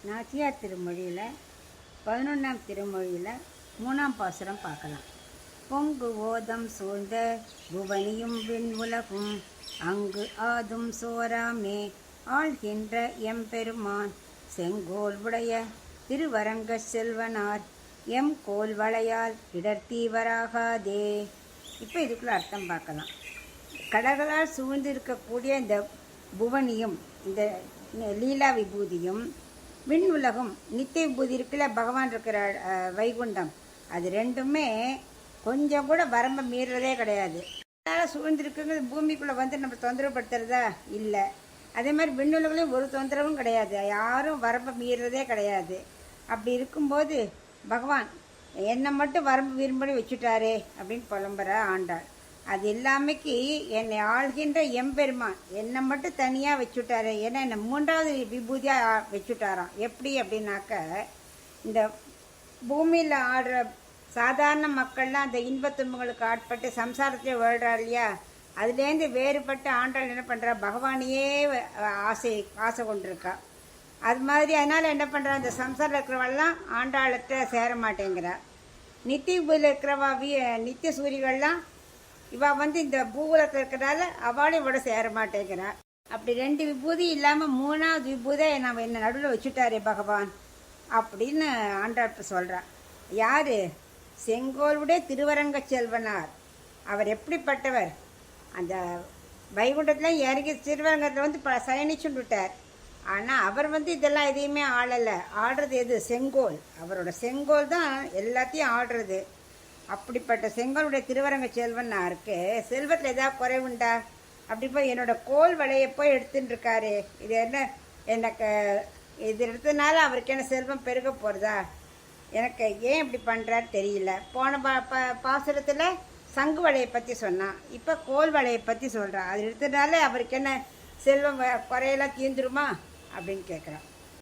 நாச்சியார் திருமொழியில் 11ஆம் திருமொழியில் 3ஆம் பாசுரம் பார்க்கலாம். பொங்கு ஓதம் சூழ்ந்த புவனியும் விண் உலகும் அங்கு ஆதும் சோராமே ஆள்கின்ற எம்பெருமான் செங்கோல் உடைய திருவரங்க செல்வனார் எம் கோல் வளையால் இடர்த்தீவராகாதே. இப்போ இதுக்குள்ள அர்த்தம் பார்க்கலாம். கடல்களால் சூழ்ந்து இருக்கக்கூடிய இந்த புவனியும் இந்த லீலா விபூதியும் விண் உலகம் நித்திய விபூதி இருக்குல்ல, பகவான் இருக்கிற வைகுண்டம், அது ரெண்டுமே கொஞ்சம் கூட வரம்பை மீறதே கிடையாது. அதனால் சூழ்ந்திருக்குங்கிறது பூமிக்குள்ளே வந்து நம்ம தொந்தரவுப்படுத்துறதா இல்லை. அதே மாதிரி விண்ணுலகளையும் ஒரு தொந்தரவும் கிடையாது, யாரும் வரம்பை மீறதே கிடையாது. அப்படி இருக்கும்போது பகவான் என்னை மட்டும் வரம்பு மீறும்படி வச்சுட்டாரே அப்படின்னு புலம்புற ஆண்டாள். அது எல்லாமேக்கு என்னை ஆள்கின்ற எம்பெருமான் என்னை மட்டும் தனியாக வச்சுட்டாரு, ஏன்னா என்னை 3வது விபூதியாக வச்சுட்டாராம். எப்படி அப்படின்னாக்க, இந்த பூமியில் ஆடுற சாதாரண மக்கள்லாம் அந்த இன்பத்துன்பங்களுக்கு ஆட்பட்டு சம்சாரத்திலே வாழ்கிறார் இல்லையா, அதுலேருந்து வேறுபட்டு ஆண்டாள் என்ன பண்ணுறா, பகவானையே ஆசை கொண்டிருக்கா. அது மாதிரி அதனால் என்ன பண்ணுறா, இந்த சம்சாரம் இருக்கிறவெல்லாம் ஆண்டாளத்தை சேர மாட்டேங்கிறா. நித்திய விபூதியில் இருக்கிறவா நித்திய சூரிகள்லாம் இவா வந்து இந்த பூவுலத்தில் இருக்கிறதால அவளையும் இவட சேர மாட்டேங்கிறா. அப்படி 2 விபூதி இல்லாமல் 3வது விபூதை நம்ம என்ன நடுவில் வச்சுட்டாரே பகவான் அப்படின்னு ஆண்டாள் சொல்கிறா. யார்? செங்கோலுடைய திருவரங்க செல்வனார். அவர் எப்படிப்பட்டவர்? அந்த வைகுண்டத்தில் இறங்கி திருவரங்கத்தில் வந்து சயனிச்சுட்டு விட்டார். ஆனால் அவர் வந்து இதெல்லாம் எதையுமே ஆளலை. ஆடுறது எது? செங்கோல். அவரோட செங்கோல் தான் எல்லாத்தையும் ஆடுறது. அப்படிப்பட்ட செங்கோலுடைய திருவரங்க செல்வனாருக்கு செல்வத்தில் ஏதாவது குறைவுண்டா? அப்படி போய் என்னோட கோல் வலையை போய் எடுத்துட்டு இருக்காரு. இது என்ன, எனக்கு இது எடுத்ததுனால அவருக்கு என்ன செல்வம் பெருக போகிறதா? எனக்கு ஏன் இப்படி பண்ணுறாரு தெரியல. போன பாசுரத்தில் சங்கு வலையை பற்றி சொன்னான், இப்போ கோல் வலையை பற்றி சொல்கிறான். அது எடுத்ததுனால அவருக்கு என்ன செல்வம் குறையெல்லாம் தீந்துருமா அப்படின்னு கேட்குறான்.